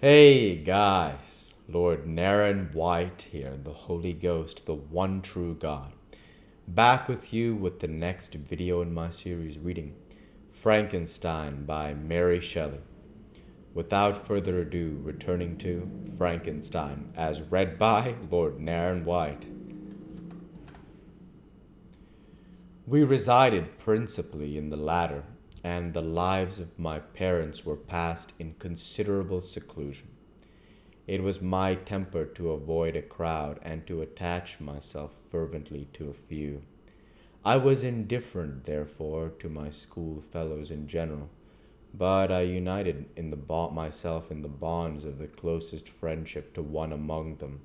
Hey guys, Lord Naren White here, the Holy Ghost, the one true God. Back with you with the next video in my series reading Frankenstein by Mary Shelley. Without further ado, returning to Frankenstein as read by Lord Naren White. We resided principally in the latter, and the lives of my parents were passed in considerable seclusion. It was my temper to avoid a crowd and to attach myself fervently to a few. I was indifferent, therefore, to my school fellows in general, but I united myself in the bonds of the closest friendship to one among them.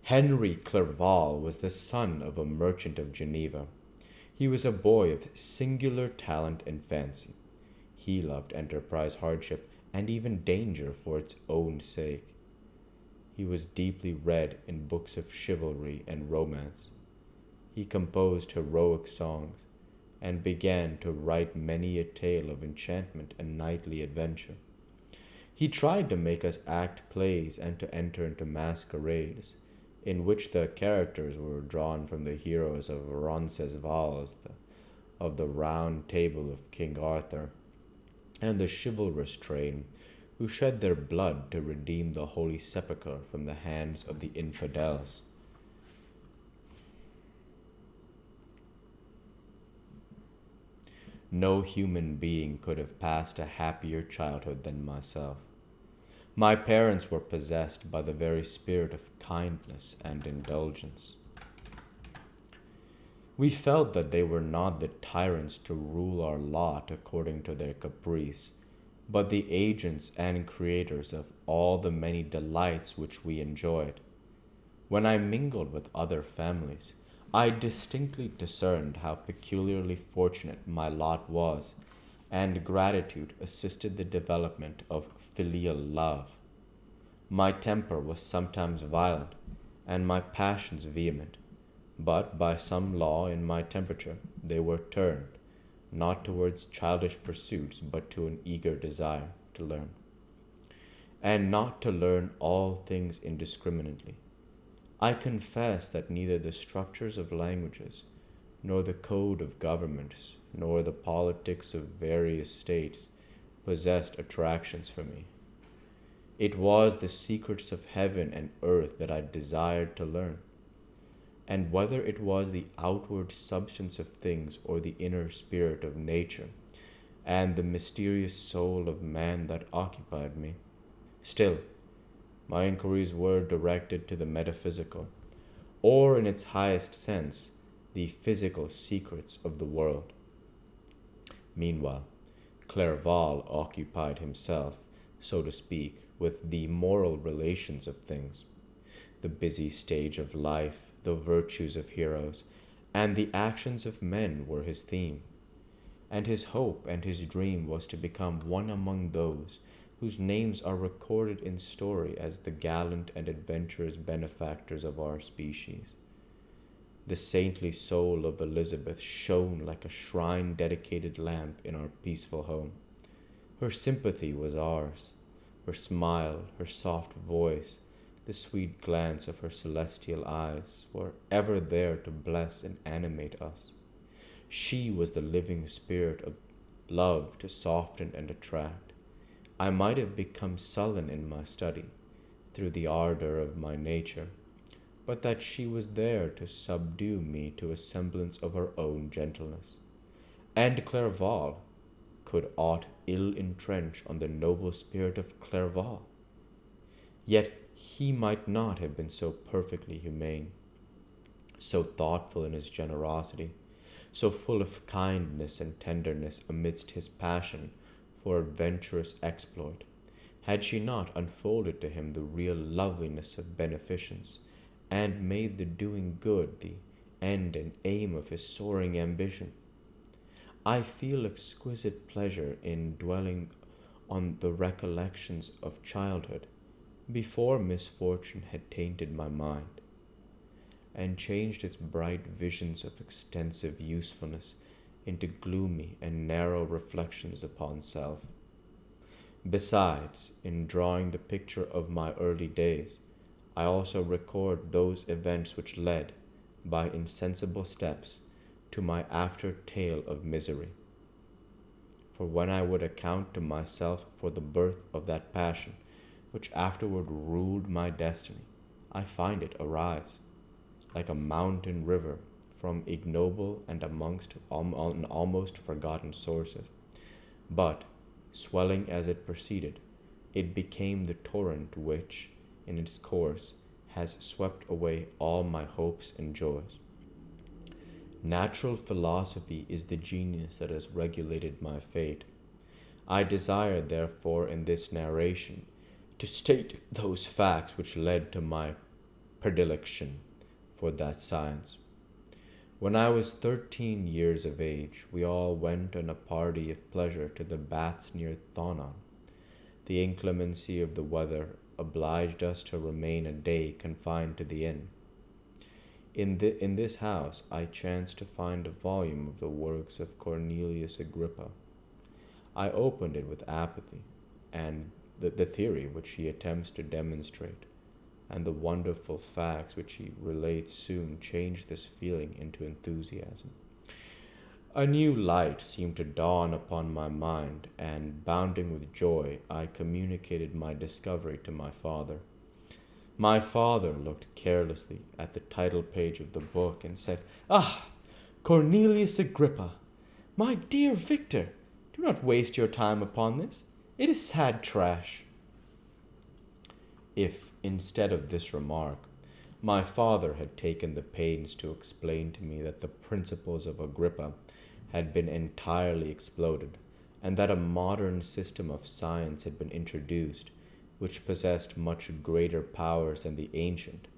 Henry Clerval was the son of a merchant of Geneva. He was a boy of singular talent and fancy. He loved enterprise, hardship, and even danger for its own sake. He was deeply read in books of chivalry and romance. He composed heroic songs, and began to write many a tale of enchantment and knightly adventure. He tried to make us act plays and to enter into masquerades, in which the characters were drawn from the heroes of Roncesvalles, of the Round Table of King Arthur, and the chivalrous train who shed their blood to redeem the Holy Sepulchre from the hands of the infidels. No human being could have passed a happier childhood than myself. My parents were possessed by the very spirit of kindness and indulgence. We felt that they were not the tyrants to rule our lot according to their caprice, but the agents and creators of all the many delights which we enjoyed. When I mingled with other families, I distinctly discerned how peculiarly fortunate my lot was, and gratitude assisted the development of filial love. My temper was sometimes violent, and my passions vehement, but by some law in my temperature they were turned, not towards childish pursuits, but to an eager desire to learn, and not to learn all things indiscriminately. I confess that neither the structures of languages, nor the code of governments, nor the politics of various states possessed attractions for me. It was the secrets of heaven and earth that I desired to learn, and whether it was the outward substance of things or the inner spirit of nature and the mysterious soul of man that occupied me. Still, my inquiries were directed to the metaphysical, or in its highest sense, the physical secrets of the world. Meanwhile, Clerval occupied himself, so to speak, with the moral relations of things, the busy stage of life, the virtues of heroes, and the actions of men were his theme, and his hope and his dream was to become one among those whose names are recorded in story as the gallant and adventurous benefactors of our species. The saintly soul of Elizabeth shone like a shrine dedicated lamp in our peaceful home. Her sympathy was ours. Her smile, her soft voice, the sweet glance of her celestial eyes were ever there to bless and animate us. She was the living spirit of love to soften and attract. I might have become sullen in my study, through the ardor of my nature, but that she was there to subdue me to a semblance of her own gentleness. And Clerval, could aught ill entrench on the noble spirit of Clerval? Yet he might not have been so perfectly humane, so thoughtful in his generosity, so full of kindness and tenderness amidst his passion for adventurous exploit, had she not unfolded to him the real loveliness of beneficence, and made the doing good the end and aim of his soaring ambition. I feel exquisite pleasure in dwelling on the recollections of childhood, before misfortune had tainted my mind, and changed its bright visions of extensive usefulness into gloomy and narrow reflections upon self. Besides, in drawing the picture of my early days, I also record those events which led, by insensible steps, to my after tale of misery. For when I would account to myself for the birth of that passion which afterward ruled my destiny, I find it arise, like a mountain river, from ignoble and amongst almost forgotten sources. But, swelling as it proceeded, it became the torrent which, in its course, has swept away all my hopes and joys. Natural philosophy is the genius that has regulated my fate. I desire, therefore, in this narration, to state those facts which led to my predilection for that science. When I was 13 years of age, we all went on a party of pleasure to the baths near Thonon. The inclemency of the weather obliged us to remain a day confined to the inn. In this house I chanced to find a volume of the works of Cornelius Agrippa. I opened it with apathy, and the theory which he attempts to demonstrate, and the wonderful facts which he relates soon changed this feeling into enthusiasm. A new light seemed to dawn upon my mind, and bounding with joy, I communicated my discovery to my father. My father looked carelessly at the title page of the book and said, "Ah, Cornelius Agrippa! My dear Victor, do not waste your time upon this. It is sad trash." If, instead of this remark, my father had taken the pains to explain to me that the principles of Agrippa had been entirely exploded, and that a modern system of science had been introduced, which possessed much greater powers than the ancient,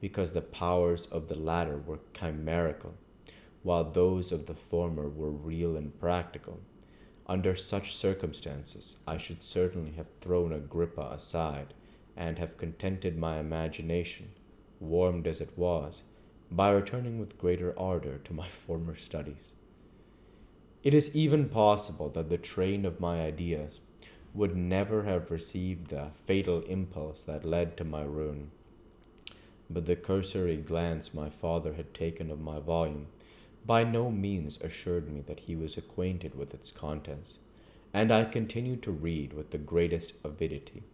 because the powers of the latter were chimerical, while those of the former were real and practical, under such circumstances I should certainly have thrown Agrippa aside, and have contented my imagination, warmed as it was, by returning with greater ardor to my former studies. It is even possible that the train of my ideas would never have received the fatal impulse that led to my ruin. But the cursory glance my father had taken of my volume by no means assured me that he was acquainted with its contents, and I continued to read with the greatest avidity.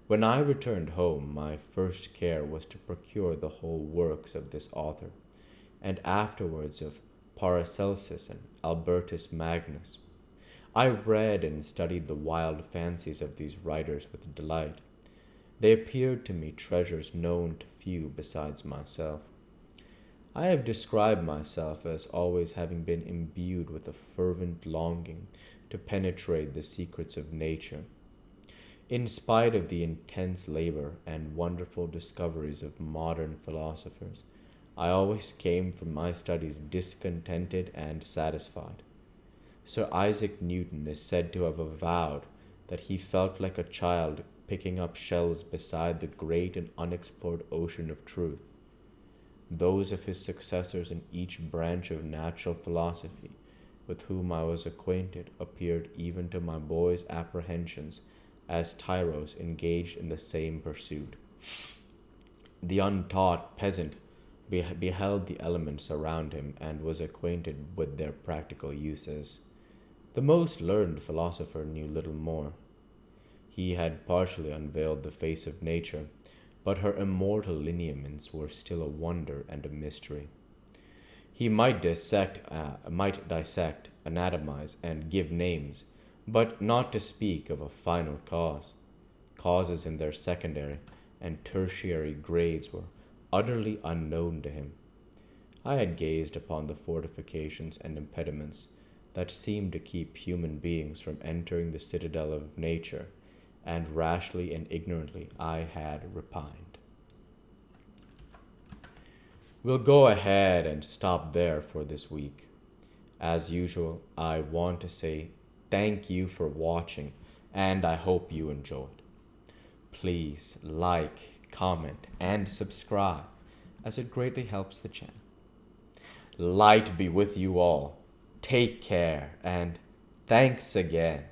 When I returned home, my first care was to procure the whole works of this author, and afterwards of Paracelsus and Albertus Magnus. I read and studied the wild fancies of these writers with delight. They appeared to me treasures known to few besides myself. I have described myself as always having been imbued with a fervent longing to penetrate the secrets of nature. In spite of the intense labor and wonderful discoveries of modern philosophers, I always came from my studies discontented and satisfied. Sir Isaac Newton is said to have avowed that he felt like a child picking up shells beside the great and unexplored ocean of truth. Those of his successors in each branch of natural philosophy with whom I was acquainted appeared even to my boy's apprehensions as tyros engaged in the same pursuit. The untaught peasant beheld the elements around him and was acquainted with their practical uses. The most learned philosopher knew little more. He had partially unveiled the face of nature, but her immortal lineaments were still a wonder and a mystery. He might dissect, anatomize, and give names, but not to speak of a final cause. Causes in their secondary and tertiary grades were utterly unknown to him. I had gazed upon the fortifications and impediments that seemed to keep human beings from entering the citadel of nature, and rashly and ignorantly I had repined. We'll go ahead and stop there for this week. As usual, I want to say thank you for watching, and I hope you enjoyed. Please like, comment, and subscribe, as it greatly helps the channel. Light be with you all. Take care, and thanks again.